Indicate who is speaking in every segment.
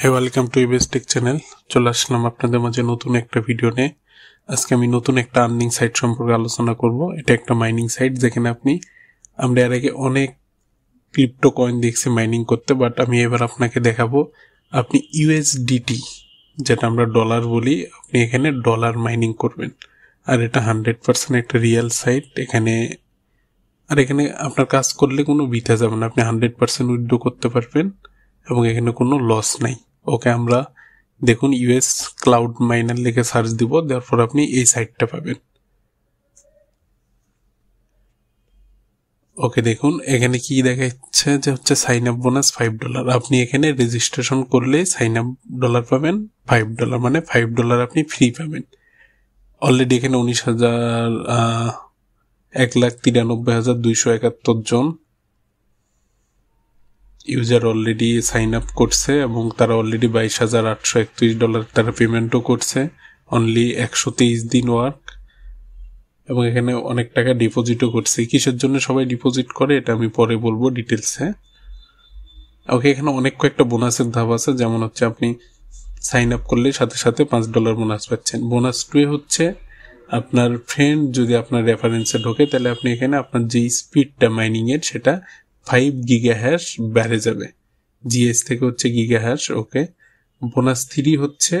Speaker 1: Hey welcome to US Tech channel. চলে আসলাম আপনাদের মাঝে নতুন একটা ভিডিও নিয়ে। আজকে আমি নতুন একটা আর্নিং সাইট সম্পর্কে আলোচনা করব। এটা একটা মাইনিং সাইট যেখানে আমরা এর আগে অনেক ক্রিপ্টো কয়েন দেখছি মাইনিং করতে, বাট আমি এবার আপনাকে দেখাবো আপনি ইউএসডিটি, যেটা আমরা ডলার বলি, আপনি এখানে ডলার মাইনিং করবেন। আর এটা 100% একটা রিয়েল সাইট। এখানে আপনার কাজ করলে কোনো বিতা যাবে না, আপনি 100% উইথড্র করতে পারবেন এবং এখানে কোনো লস নাই। ওকে, আমরা দেখুন ইউএস ক্লাউড মাইনার লিখে সার্চ দিব, দেওয়ার পর আপনি এই সাইটটা পাবেন। ওকে, দেখুন এখানে কি দেখাচ্ছে যে হচ্ছে সাইন আপ বোনাস $5। আপনি এখানে রেজিস্ট্রেশন করলে সাইন আপ ডলার পাবেন $5, মানে $5 আপনি ফ্রি পাবেন। অলরেডি এখানে 1,93,271 জন ইউজার অলরেডি সাইন আপ করছে এবং তারা অলরেডি $22,831 তারা পেমেন্টও করছে। অনলি 123 দিন ওয়ার্ক, এবং এখানে অনেক টাকা ডিপোজিটও করছে। কিসের জন্য সবাই ডিপোজিট করে এটা আমি পরে বলবো ডিটেলসে। ওকে, এখানে অনেক কয়েকটা বোনাসের ধাপ আছে, যেমন হচ্ছে আপনি সাইন আপ করলে সাথে সাথে $5 বোনাস পাচ্ছেন। বোনাস 2 হচ্ছে আপনার ফ্রেন্ড যদি আপনার রেফারেন্সে ঢোকে, তাহলে আপনি এখানে আপনার যে স্পিডটা মাইনিং এর সেটা 5 গিগা হ্যাশ বেড়ে যাবে, জিএস থেকে হচ্ছে গিগা হ্যাশ। ওকে, বোনাস 3 হচ্ছে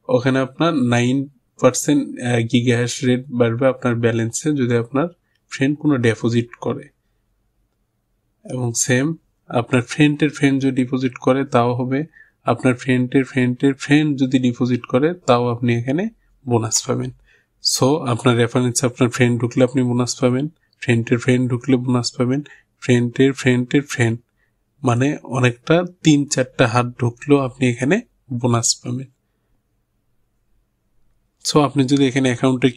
Speaker 1: ওখানে আপনার 9% গিগা হ্যাশ রেট বাড়বে আপনার ব্যালেন্সে যদি আপনার ফ্রেন্ড কোনো ডিপোজিট করে, এবং সেম আপনার ফ্রেন্ডের ফ্রেন্ড যদি ডিপোজিট করে তাও হবে, আপনার ফ্রেন্ডের ফ্রেন্ড যদি ডিপোজিট করে তাও আপনি এখানে বোনাস পাবেন। সো আপনার রেফারেন্সে আপনার ফ্রেন্ড ঢুকলে আপনি বোনাস পাবেন, ফ্রেন্ডের ফ্রেন্ড ঢুকলে বোনাস পাবেন, ফ্রেন্ডের ফ্রেন্ড, মানে অনেকটা 3-4টা হাত ঢুকলেও আপনি এখানে বোনাস পাবেন। সো আপনি যদি এখানে অ্যাকাউন্টে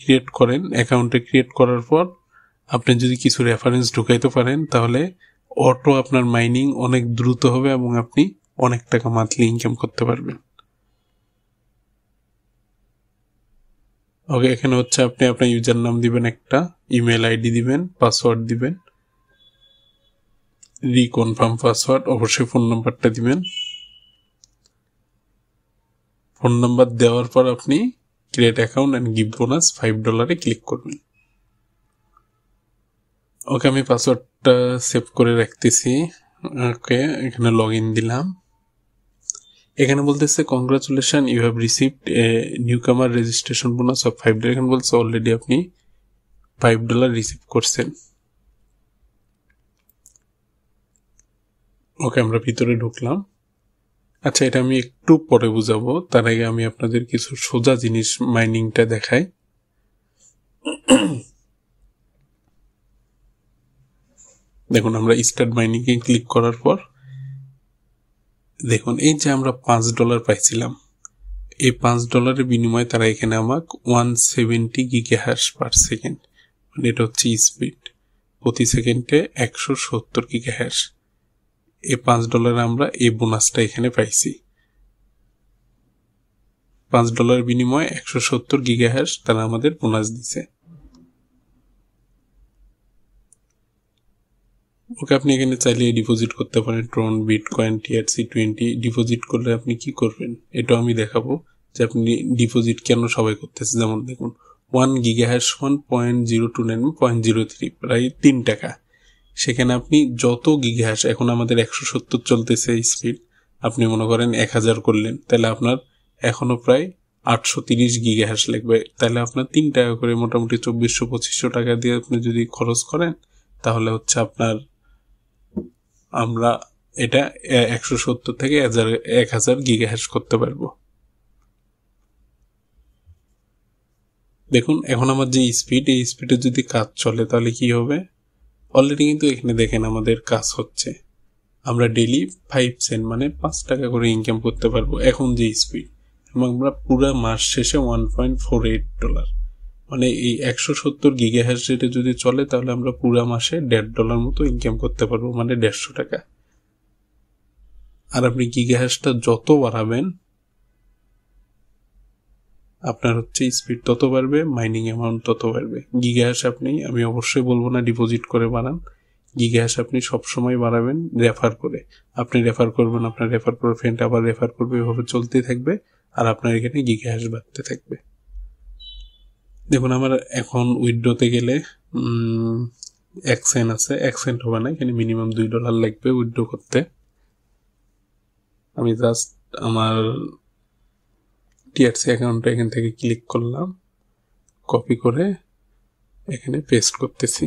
Speaker 1: ক্রিয়েট করার পর আপনি যদি কিছু রেফারেন্স ঢুকাইতে পারেন, তাহলে অটো আপনার মাইনিং অনেক দ্রুত হবে এবং আপনি অনেক টাকা মান্থলি ইনকাম করতে পারবেন। ওকে, এখানে হচ্ছে আপনি আপনার ইউজার নাম দিবেন, একটা ইমেল আইডি দিবেন, পাসওয়ার্ড দিবেন, রিকনফার্ম পাসওয়ার্ড, অবশ্যই ফোন নাম্বারটা দিবেন। ফোন নাম্বার দেওয়ার পর আপনি create account and give bonus $5 click করবেন। ওকে, আমি পাসওয়ার্ডটা সেভ করে রাখতেছি। ওকে, এখানে লগ ইন দিলাম। এখানে বলতেছে congratulation, you have received a newcomer registration bonus of $5। এখানে বলছে অলরেডি আপনি $5 রিসিভ করছেন। ওকে, আমরা ভিতরে ঢুকলাম। আচ্ছা, এটা আমি একটু পরে বুঝাবো, তার আগে আমি আপনাদের কিছু সোজা জিনিস মাইনিংটা দেখাই। দেখুন, আমরা স্টার্ট মাইনিং এ ক্লিক করার পর দেখুন এই যে আমরা $5 পাইছিলাম, এই $5 বিনিময়ে তারা এখানে আমাকে 170 গিগা হ্যাশ পার সেকেন্ড, মানে এটা হচ্ছে স্পিড, প্রতি সেকেন্ডে 170 গিগা হ্যাশ। এই $5 আমরা এই বোনাসটা এখানে পাইছি। $5 বিনিময়ে 170 গিগা হ্যাশ তারা আমাদের বোনাস দিছে। ওকে, আপনি এখানে চাইলে ডিপোজিট করতে পারেন ট্রন, বিটকয়েন, TRC20। ডিপোজিট করলে আপনি কি করবেন এটাও আমি দেখাবো যে আপনি ডিপোজিট কেন সবাই করতেছে। যেমন দেখুন 1 গিগা হ্যাশ 1.029.03, প্রায় 3 টাকা। সেখানে আপনি যত গিগা হ্যাশ, এখন আমাদের 170 চলতেছে স্পিড, আপনি মনে করেন 1000 করলেন, তাহলে আপনার এখনো প্রায় 830 গিগা হ্যাশ লাগবে। তাহলে আপনার 3 টাকা করে মোটামুটি 2400-2500 টাকা দিয়ে আপনি যদি খরচ করেন, তাহলে হচ্ছে আপনার আমরা এটা 170 থেকে 1000 গিগা হ্যাশ করতে পারবো। দেখুন এখন আমার যে স্পিড, এই স্পিডে যদি কাজ চলে তাহলে কি হবে। অলরেডি কিন্তু এখানে দেখেন আমাদের কাজ হচ্ছে, আমরা ডেইলি 5 সেন্ট মানে 5 টাকা করে ইনকাম করতে পারবো এখন যে স্পিড, এবং আমরা পুরো মাস শেষে $1.48, মানে এই 170 গিগা হ্যাশ রেটে যদি চলে তাহলে আমরা পুরো মাসে $1.50 মতো ইনকাম করতে পারবো, মানে 150 টাকা। আর আপনি গিগা হ্যাশটা যত বাড়াবেন আপনার হচ্ছে স্পিড তত বাড়বে, মাইনিং অ্যামাউন্ট তত বাড়বে। গিগা হ্যাশ আমি অবশ্যই বলবো না ডিপোজিট করে বাড়ান, গিগাহ্যাশ আপনি সবসময় বাড়াবেন রেফার করে। আপনি রেফার করবেন, আপনার রেফার করে ফ্রেন্ড আবার রেফার করবে, এভাবে চলতেই থাকবে আর আপনার এখানে গিগাহ্যাশ বাড়তে থাকবে। দেখুন আমার এখন উইথড্রোতে গেলে 1 সেন্ট আছে, 1 সেন্ট হবে না, এখানে মিনিমাম $2 লাগবে উইথড্রো করতে। আমি জাস্ট আমার টিআরসি অ্যাকাউন্টটা এখান থেকে ক্লিক করলাম, কপি করে এখানে পেস্ট করতেছি।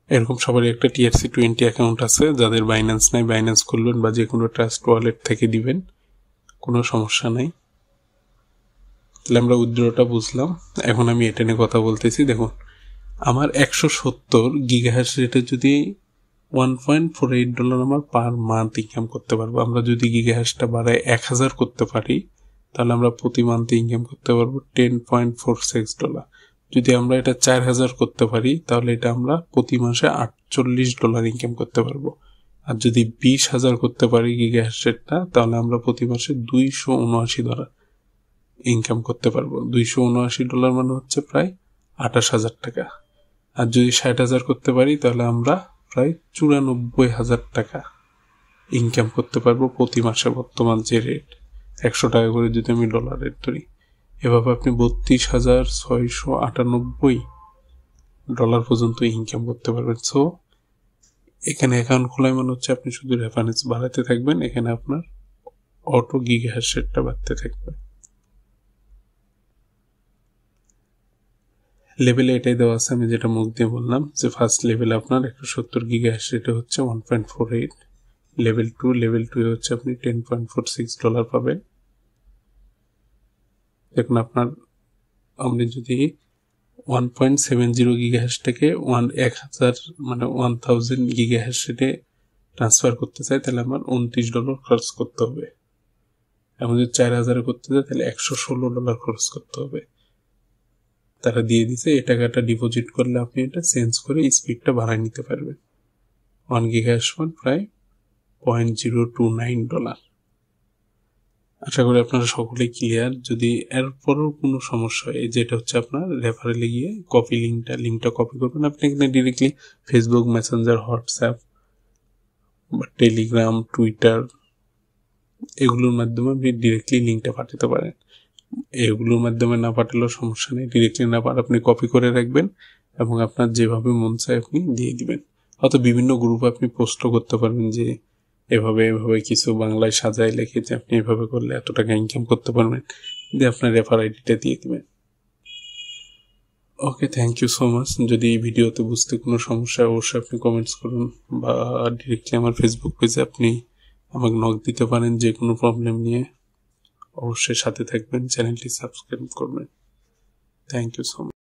Speaker 1: এরকম সবারই একটা TRC20 অ্যাকাউন্ট আছে, যাদের বাইন্যান্স নাই বাইন্যান্স খুলবেন বা যে কোনো ট্রাস্ট ওয়ালেট থেকে দিবেন, কোনো সমস্যা নাই। তাহলে আমরা উইথড্রটা বুঝলাম। এখন আমি এটা নিয়ে কথা বলতেছি। দেখুন আমার 170 গিগাহ্যাশ রেটে যদি $1.48 আমার পার মান্থ ইনকাম করতে পারবো। আমরা যদি গিগাহ্যাশটা বাড়ায় 1000 করতে পারি তাহলে আমরা প্রতি মান্থে ইনকাম করতে পারবো $10.46। যদি আমরা এটা 4000 করতে পারি তাহলে এটা আমরা প্রতি মাসে $48 ইনকাম করতে পারবো। আর যদি 20,000 করতে পারি গিগাহ্যাশ রেটটা তাহলে আমরা প্রতি মাসে $279 ইনকাম করতে পারবো। $279 মানে হচ্ছে প্রায় 28,000 টাকা। আর যদি 60,000 করতে পারি তাহলে আমরা প্রায় 94,000 টাকা ইনকাম করতে পারবো প্রতি মাসে। বর্তমান যে রেট 100 টাকা করে যদি আমি ডলার রেট ধরি, এভাবে আপনি $32,698 পর্যন্ত ইনকাম করতে পারবেন। সো এখানে অ্যাকাউন্ট খোলায় মনে হচ্ছে আপনি শুধু রেফারেন্স বাড়াতে থাকবেন, এখানে আপনার অটো গিগাহ্যাশ রেটটা বাড়তে থাকবে। লেভেলে এটাই দেওয়া আছে, আমি যেটা মুখ দিয়ে বললাম যে ফার্স্ট লেভেলে আপনার 170 গিগাহ্যাশ রেটে হচ্ছে 1.48, লেভেল 2 হচ্ছে আপনি $10.46 পাবেন। দেখুন আপনার আপনি যদি 1.70 গিগাহ্যাশ থেকে 1000 মানে 1000 গিগাহ্যাশ রেটে ট্রান্সফার করতে চাই তাহলে আমার $29 খরচ করতে হবে। এখন যদি 4000 করতে চাই তাহলে $116 খরচ করতে হবে। তারা দিয়ে দিছে, এই টাকাটা ডিপোজিট করলে আপনি এটা চেঞ্জ করে স্পিডটা বাড়ায় নিতে পারবেন। 1 গিগাহ্যাশ প্রায় $0.029। আশা করি আপনারা সকলেই ক্লিয়ার। যদি এরপরও কোনো সমস্যা হয়, যেটা হচ্ছে আপনার রেফারেলে গিয়ে কপি লিঙ্কটা কপি করবেন। আপনি এখানে ডিরেক্টলি ফেসবুক, মেসেঞ্জার, হোয়াটসঅ্যাপ বা টেলিগ্রাম, টুইটার এগুলোর মাধ্যমে আপনি ডিরেক্টলি লিঙ্কটা পাঠাতে পারেন। এগুলোর মাধ্যমে না পাঠালেও সমস্যা নেই, ডিরেক্টলি না পাঠালে আপনি কপি করে রাখবেন এবং আপনার যেভাবে মন চায় আপনি দিয়ে দিবেন। হয়তো বিভিন্ন গ্রুপে আপনি পোস্টও করতে পারবেন যে এভাবে কিছু বাংলায় সাজায় লিখে যে আপনি এভাবে করলে এত টাকা ইনকাম করতে পারবেন, দিয়ে আপনার রেফার আইডিটা দিয়ে দিবেন। ওকে, থ্যাংক ইউ সো মাচ। যদি এই ভিডিওতে বুঝতে কোনো সমস্যা অবশ্যই আপনি কমেন্টস করুন বা ডিরেক্টলি আমার ফেসবুক পেজে আপনি আমাকে নক দিতে পারেন যে কোনো প্রবলেম নিয়ে। অবশ্যই সাথে থাকবেন, চ্যানেলটি সাবস্ক্রাইব করবেন। Thank you so much.